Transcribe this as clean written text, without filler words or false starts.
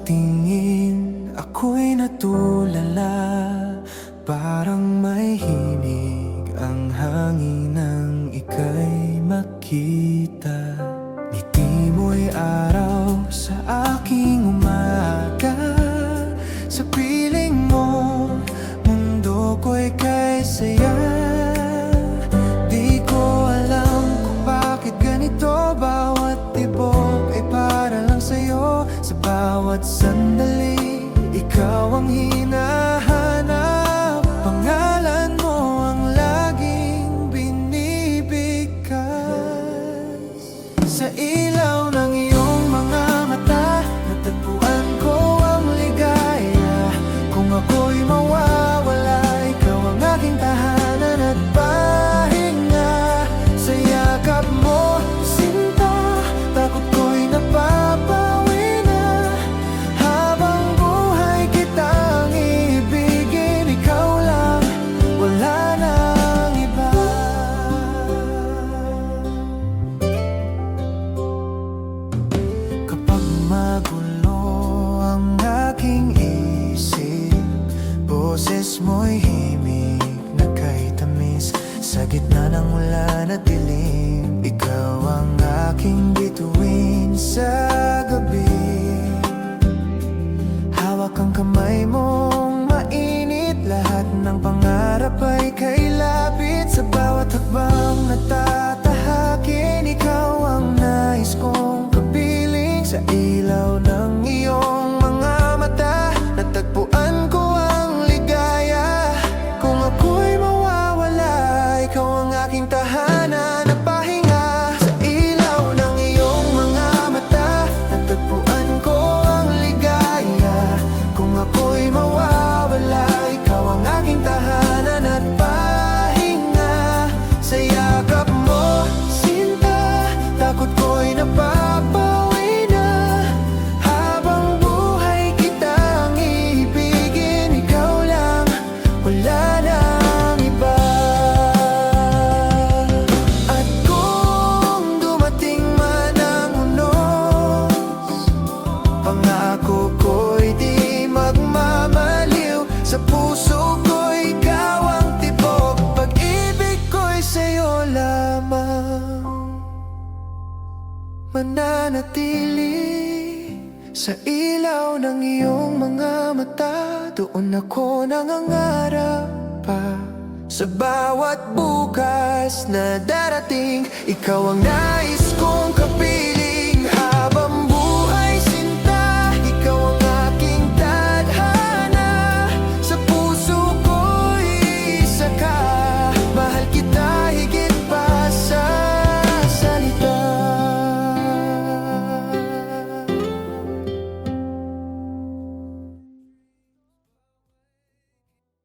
tingin, ako'y natulala. Parang may himig ang hangin nang ika'y makita. Ngiti mo'y araw sa aking umaga. Sa piling mo, mundo ko'y kay saya. Di ko alam kung bakit ganito. Bawat tibok ay para lang sa'yo. Sa bawat sandali, ikaw ang hinahanap. Pangalan mo ang laging binibigkas. Sa ilaw ng iyong mga mata, natagpuan ko ang ligaya. Kung ako'y mawawala, ikaw ang aking tahanan at pahinga. Sa yakap mo, sinta, takot ko'y napapawi na. Habang buhay kitang ibigin, ikaw lang, wala nang iba. Kapag magulo ang aking isip, boses mo'y himig na kay tamis. Sa gitna ng ulan at dilim, ikaw ang aking bituin sa gabi. Hawak ang kamay mong mainit, lahat ng pangarap ay kay lapit. Sa bawat hakbang na tatahakin, ikaw ang nais kong kapiling. Sa ilaw ng iyong mga mata, natagpuan ko ang ligaya. Kung ako'y mawawala, ikaw ang aking tahanan at pahinga. Sa ilaw ng iyong mga mata, natagpuan ko ang ligaya. Kung ako'y mawawala, ikaw ang aking tahanan at pahinga. Sa yakap mo, sinta, takot ko'y napapawi na. Habang buhay kitang ibigin, ikaw lang, wala nang iba. At kung dumating man ang unos, pangako ko'y di magmamaliw. Sa puso ko'y ikaw ang tibok, pag-ibig ko'y sa'yo lamang mananatili. Sa ilaw ng iyong mga mata, doon ako nangangarap pa. Sa bawat bukas na darating, ikaw ang nais